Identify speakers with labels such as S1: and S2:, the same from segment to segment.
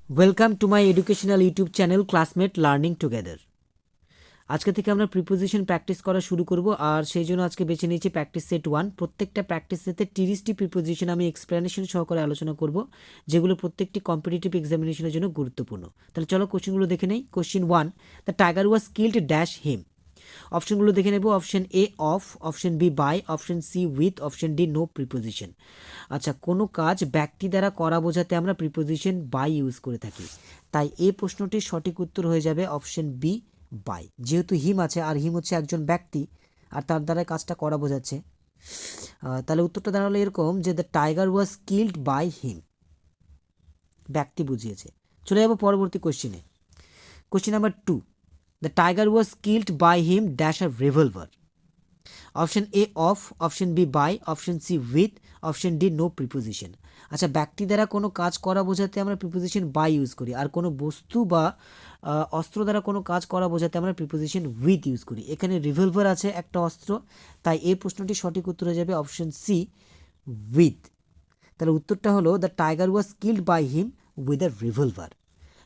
S1: Welcome to my educational YouTube channel classmate learning together. আজকে থেকে আমরা প্রিপোজিশন প্র্যাকটিস করা শুরু করব, আর সেই জন্য আজকে বেছে নিয়েছি প্র্যাকটিস সেট 1। প্রত্যেকটা প্র্যাকটিস সেটে 30টি প্রিপোজিশন আমি এক্সপ্লেনেশন সহকারে আলোচনা করব, যেগুলো প্রত্যেকটি কম্পিটিটিভ এক্সামিনেশনের জন্য গুরুত্বপূর্ণ। তাহলে চলো কোশ্চেনগুলো দেখে নেই। Question 1, the tiger was killed dash him. অপশনগুলো দেখে নেব। Option A of, option B by, option C with, option D no preposition. আচ্ছা, কোনো কাজ ব্যক্তি দ্বারা করা বোঝাতে আমরা প্রিপোজিশন বাই ইউজ করে থাকি, তাই এই প্রশ্নটির সঠিক উত্তর হয়ে যাবে অপশন বি বাই। যেহেতু হিম আছে, আর হিম হচ্ছে একজন ব্যক্তি, আর তার দ্বারা কাজটা করা বোঝাচ্ছে, তাহলে উত্তরটা দাঁড়ালো এরকম যে the tiger was killed by him, ব্যক্তি বুঝিয়েছে। চলে যাবো পরবর্তী কোশ্চেনে। Question number 2, the tiger was killed by him dash a revolver. Option A of, option B by, option C with, option D no preposition. আচ্ছা, ব্যক্তি দ্বারা কোনো কাজ করা বোঝাতে আমরা প্রিপোজিশন বাই ইউজ করি, আর কোনো বস্তু বা অস্ত্র দ্বারা কোনো কাজ করা বোঝাতে আমরা প্রিপোজিশন উইথ ইউজ করি। এখানে রিভলভার আছে একটা অস্ত্র, তাই এই প্রশ্নটি সঠিক উত্তর হয়ে যাবে অপশন সি উইথ। তাহলে উত্তরটা হলো the tiger was killed by him with a revolver.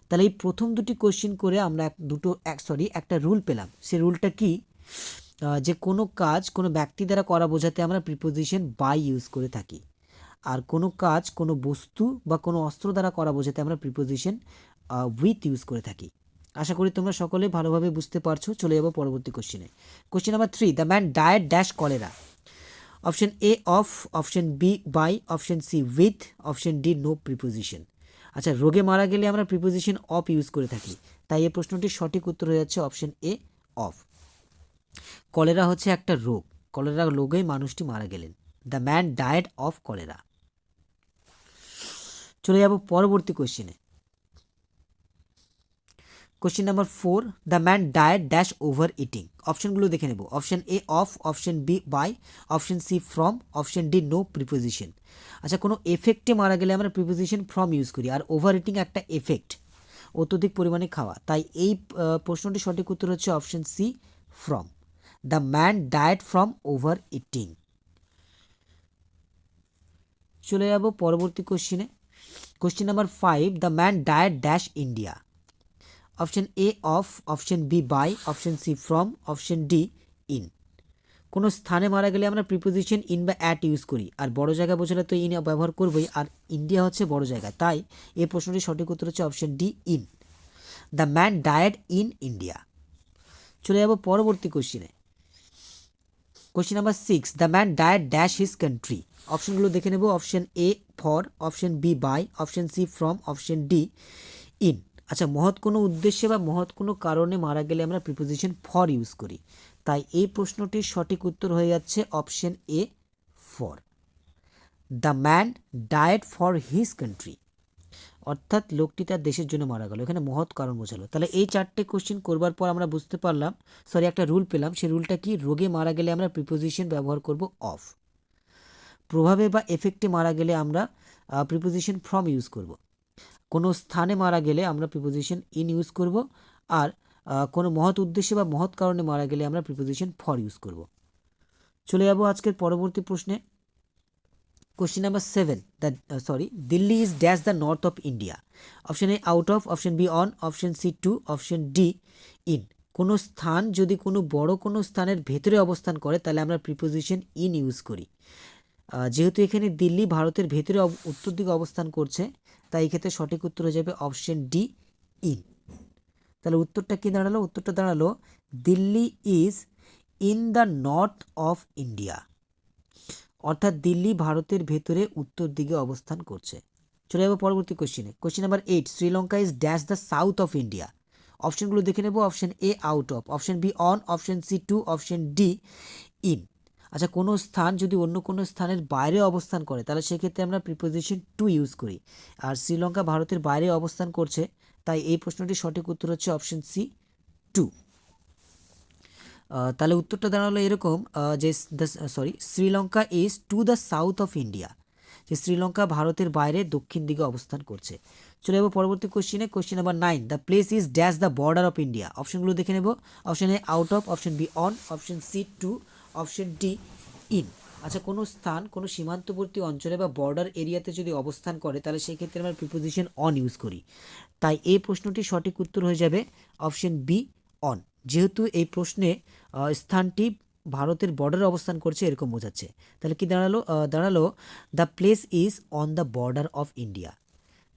S1: তাহলে এই প্রথম দুটি কোশ্চেন করে আমরা একটা রুল পেলাম। সেই রুলটা কি? যে কোনো কাজ কোনো ব্যক্তি দ্বারা করা বোঝাতে আমরা প্রিপোজিশন বাই ইউজ করে থাকি, আর কোনো কাজ কোনো বস্তু বা কোনো অস্ত্র দ্বারা করা বোঝাতে আমরা প্রিপোজিশন উইথ ইউজ করে থাকি। আশা করি তোমরা সকলে ভালোভাবে বুঝতে পারছো। চলে যাবো পরবর্তী কোশ্চেনে। Question number 3, the man died dash cholera. Option A of, option B by, option C with, option D no preposition. আচ্ছা, রোগে মারা গেলে আমরা প্রিপোজিশন অফ ইউজ করে থাকি, তাই এই প্রশ্নটির সঠিক উত্তর হয়ে যাচ্ছে অপশন এ অফ। কলেরা হচ্ছে একটা রোগ, কলেরা রোগে মানুষটি মারা গেলেন। The man died of cholera. চলে যাব পরবর্তী কোশ্চেনে। Question number 4, the man died dash over eating. অপশনগুলো দেখে নেব। Option A of, option B by, option C from, option D no preposition. আচ্ছা, কোনো এফেক্টে মারা গেলে আমরা প্রিপোজিশন ফ্রম ইউজ করি, আর ওভার ইটিং একটা এফেক্ট, অত্যধিক পরিমাণে খাওয়া, তাই এই প্রশ্নটির সঠিক উত্তর হচ্ছে option C from. The man died from over eating. চলে যাব পরবর্তী কোশ্চেনে। Question number 5, the man died dash India. Option A of, option B by, option C from, option D in. কোনো স্থানে মারা গেলে আমরা প্রিপোজিশন ইন বা অ্যাট ইউজ করি, আর বড় জায়গা বোঝালে তো ইন ব্যবহার করবোই, আর ইন্ডিয়া হচ্ছে বড় জায়গা, তাই এই প্রশ্নটির সঠিক উত্তর হচ্ছে option D in. The man died in India. চলে যাব পরবর্তী কোশ্চেনে। Question number 6, the man died dash his country. অপশনগুলো দেখে নেব। Option A for, option B by, option C from, option D in. আচ্ছা, মহৎ কোনো উদ্দেশ্যে বা মহৎ কোনো কারণে মারা গেলে আমরা প্রিপোজিশন ফর ইউজ করি, তাই এই প্রশ্নটির সঠিক উত্তর হয়ে যাচ্ছে option A for. The man died for his country, অর্থাৎ লোকটি তার দেশের জন্য মারা গেল, এখানে মহৎ কারণ বোঝালো। তাহলে এই 4টে কোশ্চেন করবার পর আমরা বুঝতে পারলাম, একটা রুল পেলাম। সেই রুলটা কি? রোগে মারা গেলে আমরা প্রিপোজিশন ব্যবহার করব অফ, প্রভাবে বা এফেক্টে মারা গেলে আমরা প্রিপোজিশন ফ্রম ইউজ করব, কোনো স্থানে মারা গেলে আমরা প্রিপোজিশন ইন ইউজ করব, আর কোনো মহৎ উদ্দেশ্যে বা মহৎ কারণে মারা গেলে আমরা প্রিপোজিশন ফর ইউজ করব। চলে যাব আজকের পরবর্তী প্রশ্নে। Question number 7, Delhi is dash the north of India. Option A out of, option B on, option C to, option D in. কোনো স্থান যদি কোনো বড় কোনো স্থানের ভেতরে অবস্থান করে, তাহলে আমরা প্রিপোজিশন ইন ইউজ করি। যেহেতু এখানে দিল্লি ভারতের ভেতরে উত্তর দিকে অবস্থান করছে, তাই এক্ষেত্রে সঠিক উত্তর হয়ে যাবে অপশন ডি ইন। তাহলে উত্তরটা কি দাঁড়ালো? উত্তরটা দাঁড়ালো Delhi is in the north of India, অর্থাৎ দিল্লি ভারতের ভেতরে উত্তর দিকে অবস্থান করছে। চলে যাবো পরবর্তী কোশ্চেনে। Question number 8, Sri Lanka is dash the south of India. অপশনগুলো দেখে নেব। Option A out of, option B on, option C to, option D in. আচ্ছা, কোনো স্থান যদি অন্য কোনো স্থানের বাইরে অবস্থান করে, তাহলে সেক্ষেত্রে আমরা প্রিপোজিশন টু ইউজ করি, আর শ্রীলঙ্কা ভারতের বাইরে অবস্থান করছে, তাই এই প্রশ্নটির সঠিক উত্তর হচ্ছে অপশন সি টু। তাহলে উত্তরটা দাঁড়ালো এরকম যে Sri Lanka is to the south of India, যে শ্রীলঙ্কা ভারতের বাইরে দক্ষিণ দিকে অবস্থান করছে। চলে যাবো পরবর্তী কোশ্চেনে। Question number 9, the place is dash the border of India. অপশনগুলো দেখে নেব। Option A out of, option B on, option C to, option D in. আচ্ছা, কোনো স্থান কোনো সীমান্তবর্তী অঞ্চলে বা বর্ডার এরিয়াতে যদি অবস্থান করে, তাহলে সেই ক্ষেত্রে আমরা প্রিপোজিশন অন ইউজ করি, তাই এই প্রশ্নটির সঠিক উত্তর হয়ে যাবে অপশন বি অন, যেহেতু এই প্রশ্নে স্থানটি ভারতের বর্ডারে অবস্থান করছে এরকম বোঝাচ্ছে। তাহলে কি দাঁড়ালো the place is on the border of India.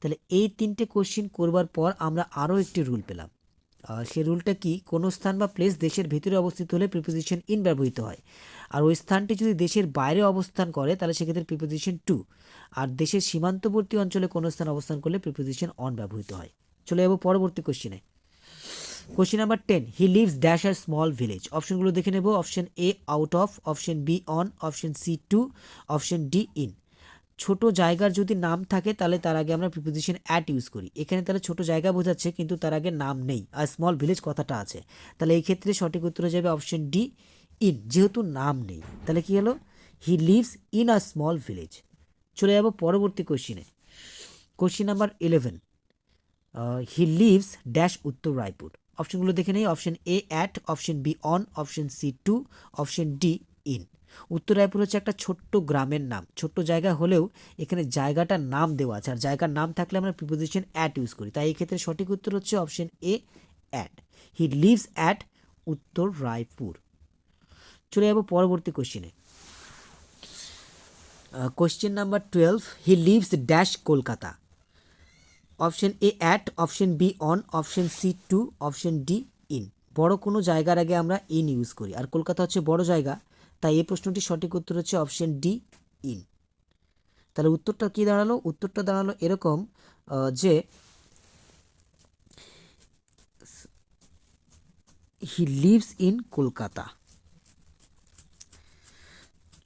S1: তাহলে এই তিনটে কোশ্চিন করবার পর আমরা আরও একটি রুল পেলাম। সেই রুলটা কি, কোনো স্থান বা প্লেস দেশের ভিতরে অবস্থিত হলে প্রিপোজিশন ইন ব্যবহৃত হয়, আর ওই স্থানটি যদি দেশের বাইরে অবস্থান করে তাহলে সেক্ষেত্রে প্রিপোজিশন টু, আর দেশের সীমান্তবর্তী অঞ্চলে কোনো স্থান অবস্থান করলে প্রিপোজিশন অন ব্যবহৃত হয়। চলে যাবো পরবর্তী কোশ্চিনে। Question number 10, he lives dash আর স্মল ভিলেজ। অপশনগুলো দেখে নেব। Option A out of, option B on, option C to, option D in. ছোট জায়গার যদি নাম থাকে তাহলে তার আগে আমরা প্রিপোজিশন অ্যাট ইউজ করি। এখানে তাহলে ছোট জায়গা বোঝাচ্ছে কিন্তু তার আগে নাম নেই, আর স্মল ভিলেজ কথাটা আছে। তাহলে এই ক্ষেত্রে সঠিক উত্তর হয়ে যাবে অপশন ডি ইন, যেহেতু নাম নেই। তাহলে কি হলো, he lives in a small village. চলে যাব পরবর্তী কোশ্চিনে। Question number 11, he lives dash Uttar Raipur. অপশনগুলো দেখে নেই। Option A at, option B on, option C to, option D in. Uttar Raipur হচ্ছে একটা ছোট্ট গ্রামের নাম, ছোট্ট জায়গা হলেও এখানে জায়গাটার নাম দেওয়া আছে, আর জায়গার নাম থাকলে আমরা প্রিপোজিশন অ্যাট ইউজ করি। তাই এই ক্ষেত্রে সঠিক উত্তর হচ্ছে option A at, he lives at Uttar Raipur. চলে যাব পরবর্তী কোশ্চিনে। Question number 12, he lives dash Kolkata. Option A at, option B on, option C to, option D in. বড় কোনো জায়গার আগে আমরা ইন ইউজ করি, আর কলকাতা হচ্ছে বড় জায়গা, তাই এই প্রশ্নটির সঠিক উত্তর হচ্ছে অপশন ডি ইন। তাহলে উত্তরটা কি দাঁড়ালো, উত্তরটা দাঁড়ালো এরকম যে হি লিভস ইন কলকাতা।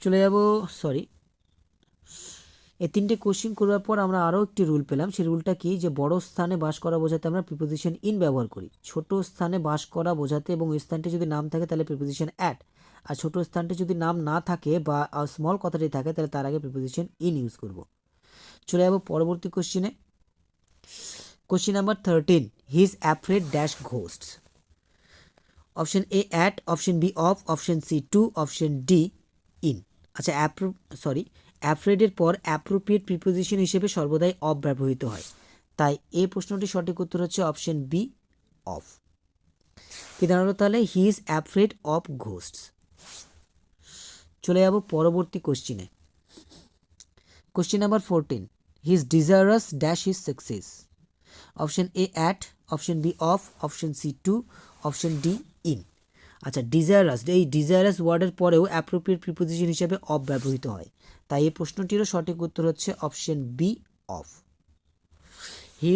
S1: চলে যাব, এই তিনটে কোশ্চিন করার পর আমরা আরও একটি রুল পেলাম। সেই রুলটা কি, যে বড় স্থানে বাস করা বোঝাতে আমরা প্রিপোজিশন ইন ব্যবহার করি, ছোট স্থানে বাস করা বোঝাতে এবং ওই স্থানটি যদি নাম থাকে তাহলে প্রিপোজিশন অ্যাট, আর ছোট স্থানটি যদি নাম না থাকে বা স্মল কথাটি থাকে তাহলে তার আগে প্রিপোজিশন ইন ইউজ করব। চলে যাব পরবর্তী কোশ্চিনে। Question number 13, he is afraid dash ghosts. Option A at, option B of, option C to, option D in. আচ্ছা, অ্যাফ্রেডের পর অ্যাপ্রোপ্রিয়েট প্রিপোজিশন হিসেবে সর্বদাই অফ ব্যবহৃত হয়, তাই এই প্রশ্নটির সঠিক উত্তর হচ্ছে অপশন বি অফ। কি দাঁড়ালো তাহলে, he is afraid of ghosts. চলে যাব পরবর্তী কোশ্চিনে। Question number 14, he is desirous dash his success. Option A at, option B of, option C to, option D in. আচ্ছা, ডিজায়ারাস, এই ডিজায়ারাস ওয়ার্ডের পরেও অ্যাপ্রোপ্রিয়েট প্রিপোজিশন হিসেবে অফ ব্যবহৃত হয়, তাই এই প্রশ্নটিরও সঠিক উত্তর হচ্ছে option B of. He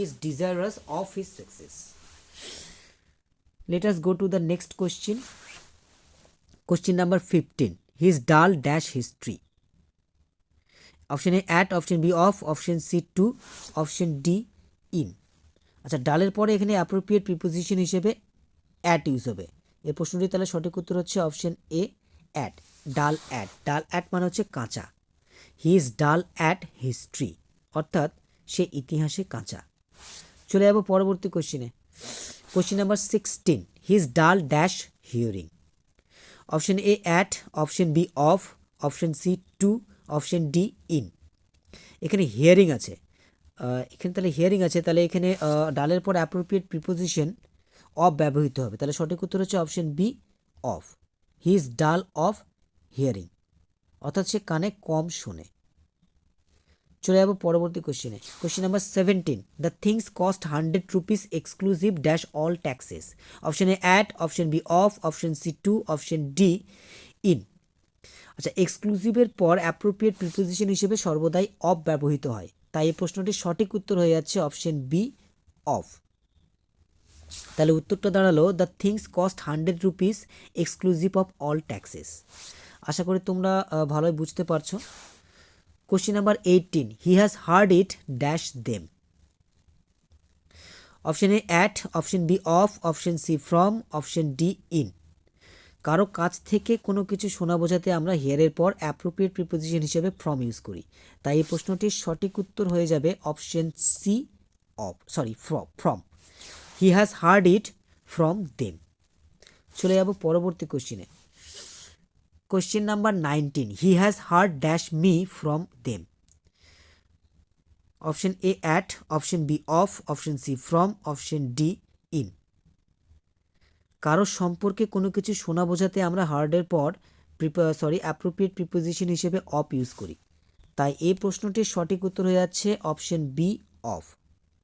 S1: is desirous of his success. Let us go to the next question. Question number 15, he is dull dash history. Option A at, option B of, option C to, option D in. আচ্ছা, ডালের পরে এখানে appropriate preposition হিসেবে at use হবে। এই প্রশ্নটি তাহলে সঠিক উত্তর হচ্ছে option A at, dull at. Dull at মানে হচ্ছে কাঁচা। He is dull at history, অর্থাৎ সে ইতিহাসে কাঁচা। চলে যাব পরবর্তী কোশ্চিনে। Question number 16, he is dull dash hearing. Option A at, option B of, option C to, option D in. এখানে হিয়ারিং আছে, তাহলে এখানে ডালের পর অ্যাপ্রোপ্রিয়েট প্রিপোজিশন অফ ব্যবহৃত হবে, তাহলে সঠিক উত্তর হচ্ছে option B of. He is dull of hearing, অর্থাৎ সে কানে কম শোনে। চলে যাব পরবর্তী কোশ্চেনে। Question number 17, the things cost 100 rupees exclusive dash all taxes. Option A at, option B of, option C to, option D in. আচ্ছা, এক্সক্লুসিভের পর অ্যাপ্রোপ্রিয়েট প্রিপোজিশন হিসেবে সর্বদাই অফ ব্যবহৃত হয়, তাই এই প্রশ্নটির সঠিক উত্তর হয়ে যাচ্ছে অপশন বি অফ। তাহলে উত্তরটা দাঁড়ালো the things cost 100 rupees exclusive of all taxes. আশা করি তোমরা ভালোই বুঝতে পারছো। Question number 18, he has heard it dash them. Option A at, option B of, option C from, option D in. কারো কাছ থেকে কোনো কিছু শোনা বোঝাতে আমরা হিয়ারের পর অ্যাপ্রোপ্রিয়েট প্রিপোজিশন হিসেবে ফ্রম ইউজ করি, তাই এই প্রশ্নটির সঠিক উত্তর হয়ে যাবে option C from. He has heard it from them. চলে যাব পরবর্তী কোশ্চিনে। Question number 19, he has heard dash me from them. Option A at, option B of, option C from, option D in. কারোর সম্পর্কে কোনো কিছু শোনা বোঝাতে আমরা হার্ডের পর অ্যাপ্রোপ্রিয়েট প্রিপোজিশন হিসেবে অফ ইউজ করি। তাই এই প্রশ্নটির সঠিক উত্তর হয়ে যাচ্ছে option B of.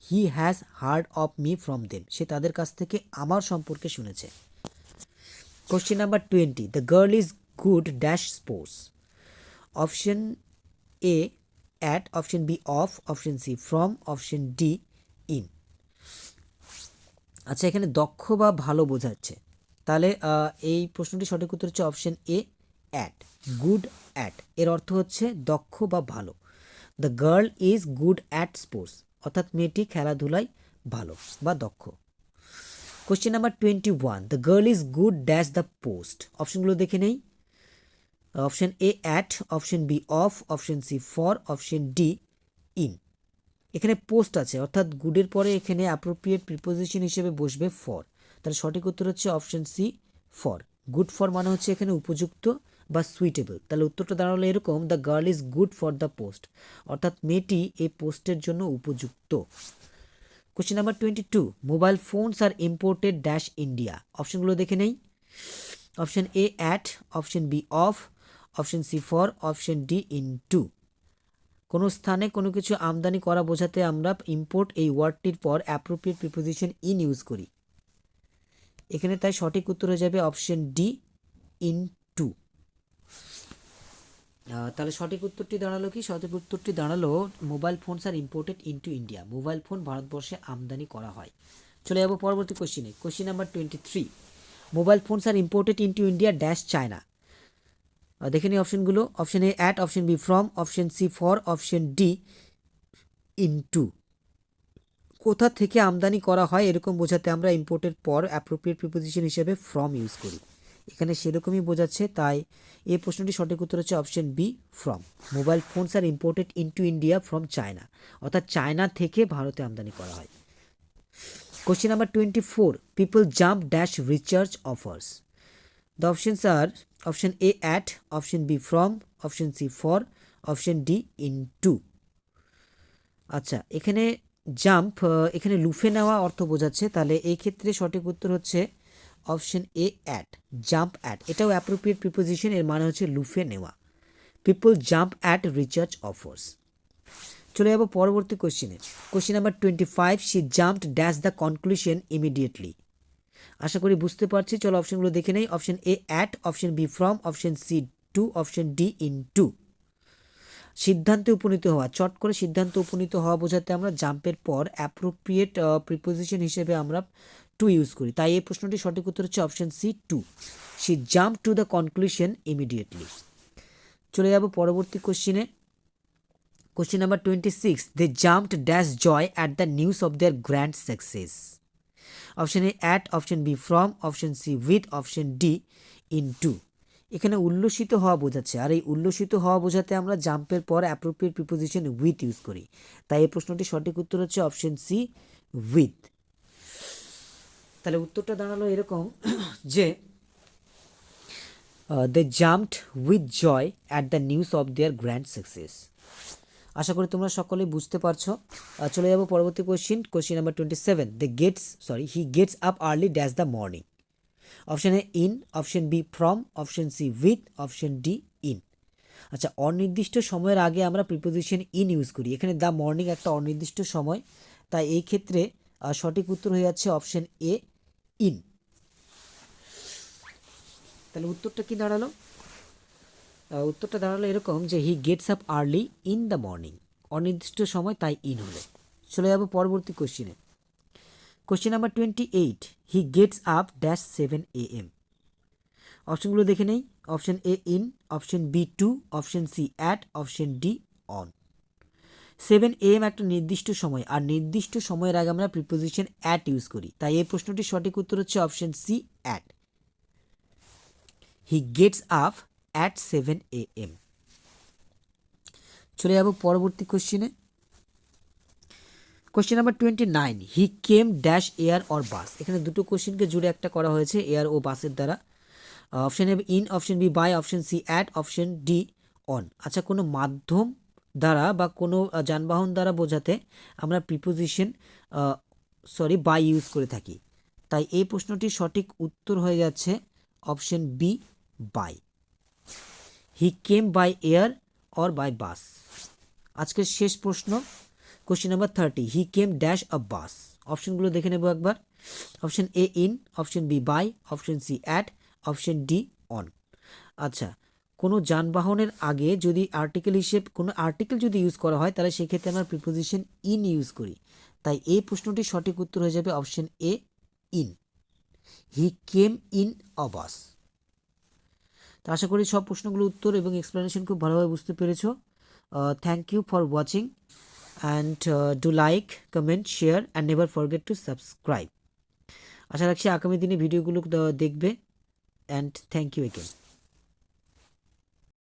S1: He has heard of me from them, সে তাদের কাছ থেকে আমার সম্পর্কে শুনেছে। Question number 20, the girl is good dash sports. Option A at, option B of, option C from, option D in. আচ্ছা, এখানে দক্ষ বা ভালো বোঝাচ্ছে, তাহলে এই প্রশ্নটি সঠিক উত্তর হচ্ছে option A at, good at. এর অর্থ হচ্ছে দক্ষ বা ভালো। The girl is good at sports, অর্থাৎ মেয়েটি খেলাধুলায় ভালো বা দক্ষ। Question number 21, the girl is good dash the post. অপশনগুলো দেখে নেই। Option A at, option B of, option C for, option D in. এখানে পোস্ট আছে, অর্থাৎ গুডের পরে এখানে অ্যাপ্রোপ্রিয়েট প্রিপোজিশন হিসেবে বসবে ফর। তাহলে সঠিক উত্তর হচ্ছে option C for. Good for মানে হচ্ছে এখানে উপযুক্ত বা সুইটেবল। তাহলে উত্তরটা দাঁড়ালো এরকম, the girl is good for the post, অর্থাৎ মেয়েটি এই পোস্টের জন্য উপযুক্ত। Question number 22, mobile phones are imported dash India. অপশনগুলো দেখে নেই। Option A at, option B of, option C for, option D into. কোনো স্থানে কোনো কিছু আমদানি করা বোঝাতে আমরা ইম্পোর্ট এই ওয়ার্ডটির পর অ্যাপ্রোপ্রিয়েট প্রিপোজিশন ইন ইউজ করি। এখানে তাই সঠিক উত্তর হয়ে যাবে অপশন ডি ইন টু। তাহলে সঠিক উত্তরটি দাঁড়ালো কি? সঠিক উত্তরটি দাঁড়ালো mobile phones are imported into India. Mobile phone ভারতবর্ষে আমদানি করা হয়। চলে যাবো পরবর্তী কোশ্চিনে। Question number 23, mobile phones are imported into India dash China. দেখে নিই অপশনগুলো। Option A at, option B from, option C for, option D into. কোথা থেকে আমদানি করা হয় এরকম বোঝাতে আমরা ইম্পোর্টের পর অ্যাপ্রোপ্রিয়েট প্রিপোজিশন হিসেবে ফ্রম ইউজ করি। এখানে সেরকমই বোঝাচ্ছে, তাই এই প্রশ্নটি সঠিক উত্তর হচ্ছে option B from. Mobile phones are imported into India from China, অর্থাৎ চায়না থেকে ভারতে আমদানি করা হয়। Question number 24, people jump dash recharge offers. The options are option A at, option B from, option C for, option D into. আচ্ছা, এখানে jump এখানে লুফে নেওয়া অর্থ বোঝাচ্ছে, তাহলে এই ক্ষেত্রে সঠিক উত্তর হচ্ছে option A at, jump at. এটাও অ্যাপ্রোপ্রিয়েট প্রিপোজিশন, এর মানে হচ্ছে লুফে নেওয়া। People jump at recharge offers. চলে যাব পরবর্তী কোশ্চেনে। Question number 25, she jumped dash the conclusion immediately. আশা করি বুঝতে পারছি। চলো অপশনগুলো দেখে নেই। Option A at, option B from, option C to, option D into. সিদ্ধান্তে উপনীত হওয়া, চট করে সিদ্ধান্তে উপনীত হওয়া বোঝাতে আমরা জাম্পের পর অ্যাপ্রোপ্রিয়েট প্রিপোজিশন হিসেবে আমরা টু ইউজ করি। তাই এই প্রশ্নটি সঠিক উত্তর হচ্ছে option C to. She jump to the conclusion immediately. চলে যাব পরবর্তী কোশ্চিনে। Question number 26, they jumped dash joy at the news of their grand success. Option A at, option B from, option C with, option D into. এখানে উল্লসিত হওয়া বোঝাচ্ছে, আর এই উল্লসিত হওয়া বোঝাতে আমরা জাম্পের পর অ্যাপ্রোপ্রিয়েট প্রিপোজিশন উইথ ইউজ করি। তাই এই প্রশ্নটি সঠিক উত্তর হচ্ছে অপশন সি উইথ। তাহলে উত্তরটা দাঁড়ালো এরকম যে they jumped with joy at the news of their grand success. আশা করি তোমরা সকলেই বুঝতে পারছো। চলে যাব পরবর্তী question. Question number 27, he gets up early dash the morning. Option A in, option B from, option C with, option D in. আচ্ছা, অনির্দিষ্ট সময়ের আগে আমরা প্রিপোজিশন ইন ইউজ করি। এখানে দ্য মর্নিং একটা অনির্দিষ্ট সময়, তাই এই ক্ষেত্রে সঠিক উত্তর হয়ে যাচ্ছে অপশন এ ইন। তাহলে উত্তরটা কি দাঁড়ালো? উত্তরটা দাঁড়ালো এরকম যে he gets up early in the morning, অনির্দিষ্ট সময়, তাই ইন হলো। চলে যাব পরবর্তী কোশ্চিনে। Question number 28, he gets up dash 7 AM। অপশনগুলো দেখে নেই। Option A in, option B to, option C at, option D on. 7 AM একটা নির্দিষ্ট সময়, আর নির্দিষ্ট সময়ের আগে আমরা প্রিপোজিশন অ্যাট ইউজ করি। তাই এই প্রশ্নটির সঠিক উত্তর হচ্ছে option C at. He gets up at 7 AM। চলে যাব পরবর্তী কোশ্চিনে। Question number 29, he came dash air or bus. এখানে দুটো কোশ্চেনকে জুড়ে একটা করা হয়েছে এয়ার ও বাসের দ্বারা। Option A in, option B by, option C at, option D on. আচ্ছা, কোনো মাধ্যম দ্বারা বা কোনো যানবাহন দ্বারা বোঝাতে আমরা প্রিপোজিশন বাই ইউজ করে থাকি। তাই এই প্রশ্নটির সঠিক উত্তর হয়ে যাচ্ছে option B, by. He came by air or by bus. আজকের শেষ প্রশ্ন, question number 30, he came dash a bus. অপশনগুলো দেখে নেব একবার। Option A in, option B by, option C at, option D on. আচ্ছা, কোনো যানবাহনের আগে যদি কোনো আর্টিকেল যদি ইউজ করা হয় তাহলে সেক্ষেত্রে আমরা প্রিপোজিশন ইন ইউজ করি। তাই এই প্রশ্নটির সঠিক উত্তর হয়ে যাবে option A, in. He came in a bus. তো আশা করি সব প্রশ্নগুলোর উত্তর এবং এক্সপ্লেনেশন খুব ভালোভাবে বুঝতে পেরেছো। Thank you for watching and do like, comment, share and never forget to subscribe. আশা রাখছি আগামী দিনে ভিডিওগুলো দেখবে অ্যান্ড থ্যাংক ইউ এগেন।